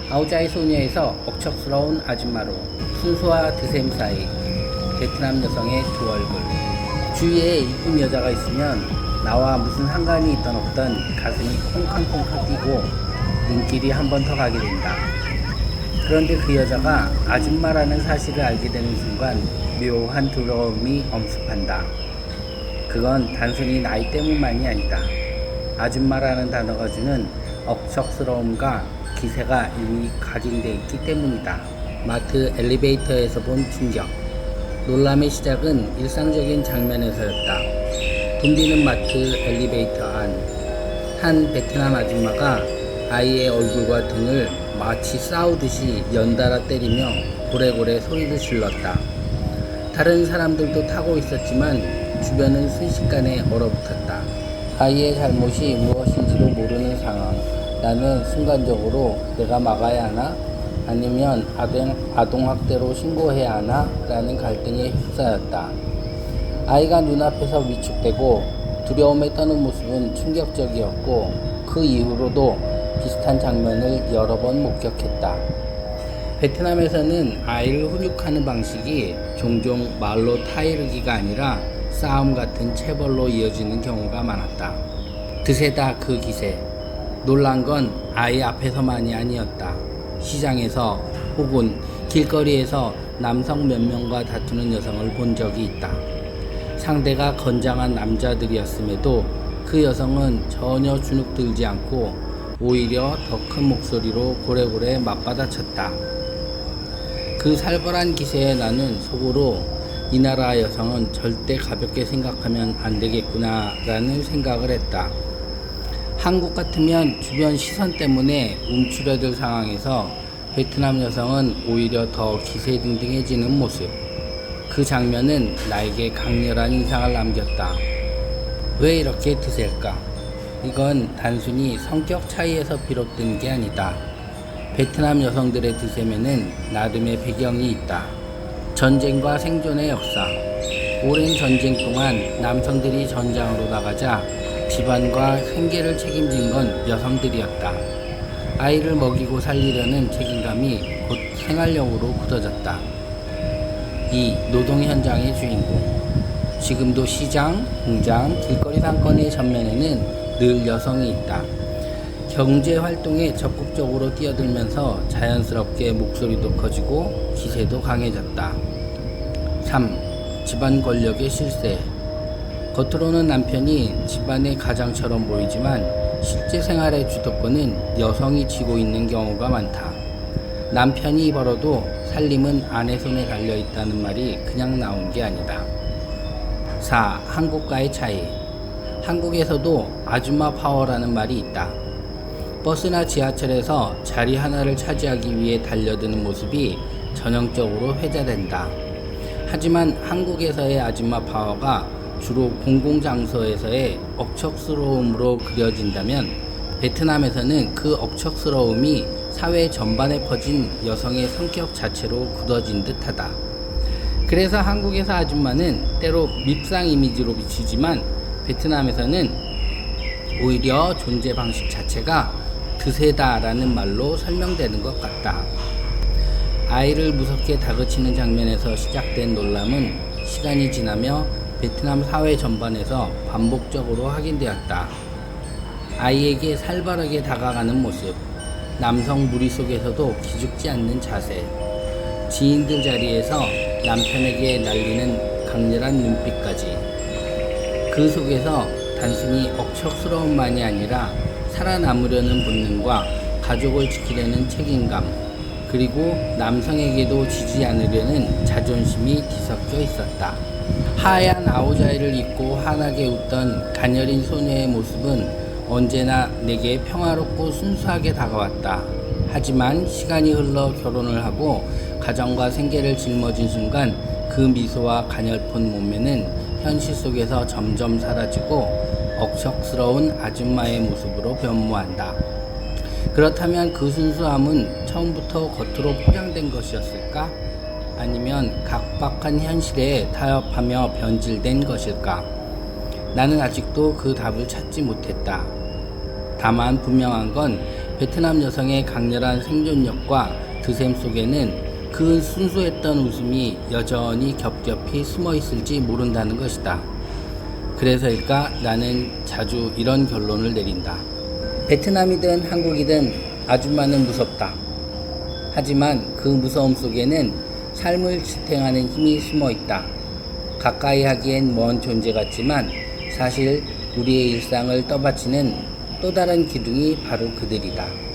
아오자이 소녀에서 억척스러운 아줌마로 순수와 드셈 사이 베트남 여성의 두 얼굴. 주위에 이쁜 여자가 있으면 나와 무슨 상관이 있던 없던 가슴이 콩캉콩캉 뛰고 눈길이 한 번 더 가게 된다. 그런데 그 여자가 아줌마라는 사실을 알게 되는 순간 묘한 두려움이 엄습한다. 그건 단순히 나이 때문만이 아니다. 아줌마라는 단어가 주는 억척스러움과 기세가 이미 각인되어 있기 때문이다. 마트 엘리베이터에서 본 충격. 놀람의 시작은 일상적인 장면에서였다. 붐비는 마트 엘리베이터 안. 한 베트남 아줌마가 아이의 얼굴과 등을 마치 싸우듯이 연달아 때리며 고래고래 소리를 질렀다. 다른 사람들도 타고 있었지만 주변은 순식간에 얼어붙었다. 아이의 잘못이 무엇인지도 모르는 상황. 나는 순간적으로 내가 막아야 하나? 아니면 아동학대로 신고해야 하나? 라는 갈등에 휩싸였다. 아이가 눈앞에서 위축되고 두려움에 떠는 모습은 충격적이었고 그 이후로도 비슷한 장면을 여러 번 목격했다. 베트남에서는 아이를 훈육하는 방식이 종종 말로 타이르기가 아니라 싸움 같은 체벌로 이어지는 경우가 많았다. 드세다 그 기세. 놀란 건 아이 앞에서만이 아니었다. 시장에서 혹은 길거리에서 남성 몇 명과 다투는 여성을 본 적이 있다. 상대가 건장한 남자들이었음에도 그 여성은 전혀 주눅들지 않고 오히려 더 큰 목소리로 고래고래 맞받아쳤다. 그 살벌한 기세에 나는 속으로 이 나라 여성은 절대 가볍게 생각하면 안 되겠구나 라는 생각을 했다. 한국 같으면 주변 시선 때문에 움츠려들 상황에서 베트남 여성은 오히려 더 기세등등해지는 모습. 그 장면은 나에게 강렬한 인상을 남겼다. 왜 이렇게 드셀까? 이건 단순히 성격 차이에서 비롯된 게 아니다. 베트남 여성들의 드셈에는 나름의 배경이 있다. 전쟁과 생존의 역사. 오랜 전쟁 동안 남성들이 전장으로 나가자 집안과 생계를 책임진 건 여성들이었다. 아이를 먹이고 살리려는 책임감이 곧 생활력으로 굳어졌다. 이 노동 현장의 주인공. 지금도 시장, 공장, 길거리 상권의 전면에는 늘 여성이 있다. 경제 활동에 적극적으로 뛰어들면서 자연스럽게 목소리도 커지고 기세도 강해졌다. 3. 집안 권력의 실세. 겉으로는 남편이 집안의 가장처럼 보이지만 실제 생활의 주도권은 여성이 쥐고 있는 경우가 많다. 남편이 벌어도 살림은 아내 손에 달려있다는 말이 그냥 나온 게 아니다. 4. 한국과의 차이. 한국에서도 아줌마 파워라는 말이 있다. 버스나 지하철에서 자리 하나를 차지하기 위해 달려드는 모습이 전형적으로 회자된다. 하지만 한국에서의 아줌마 파워가 주로 공공장소에서의 억척스러움으로 그려진다면 베트남에서는 그 억척스러움이 사회 전반에 퍼진 여성의 성격 자체로 굳어진 듯하다. 그래서 한국에서 아줌마는 때로 밉상 이미지로 비치지만 베트남에서는 오히려 존재 방식 자체가 드세다라는 말로 설명되는 것 같다. 아이를 무섭게 다그치는 장면에서 시작된 놀람은 시간이 지나며 베트남 사회 전반에서 반복적으로 확인되었다. 아이에게 살벌하게 다가가는 모습, 남성 무리 속에서도 기죽지 않는 자세, 지인들 자리에서 남편에게 날리는 강렬한 눈빛까지. 그 속에서 단순히 억척스러움만이 아니라 살아남으려는 본능과 가족을 지키려는 책임감, 그리고 남성에게도 지지 않으려는 자존심이 뒤섞여 있었다. 하얀 아오자이를 입고 환하게 웃던 가녀린 소녀의 모습은 언제나 내게 평화롭고 순수하게 다가왔다. 하지만 시간이 흘러 결혼을 하고 가정과 생계를 짊어진 순간 그 미소와 가냘픈 몸매는 현실 속에서 점점 사라지고 억척스러운 아줌마의 모습으로 변모한다. 그렇다면 그 순수함은 처음부터 겉으로 포장된 것이었을까? 아니면 각박한 현실에 타협하며 변질된 것일까? 나는 아직도 그 답을 찾지 못했다. 다만 분명한 건 베트남 여성의 강렬한 생존력과 드셈 속에는 그 순수했던 웃음이 여전히 겹겹이 숨어 있을지 모른다는 것이다. 그래서일까 나는 자주 이런 결론을 내린다. 베트남이든 한국이든 아줌마는 무섭다. 하지만 그 무서움 속에는 삶을 지탱하는 힘이 숨어 있다. 가까이 하기엔 먼 존재 같지만 사실 우리의 일상을 떠받치는 또 다른 기둥이 바로 그들이다.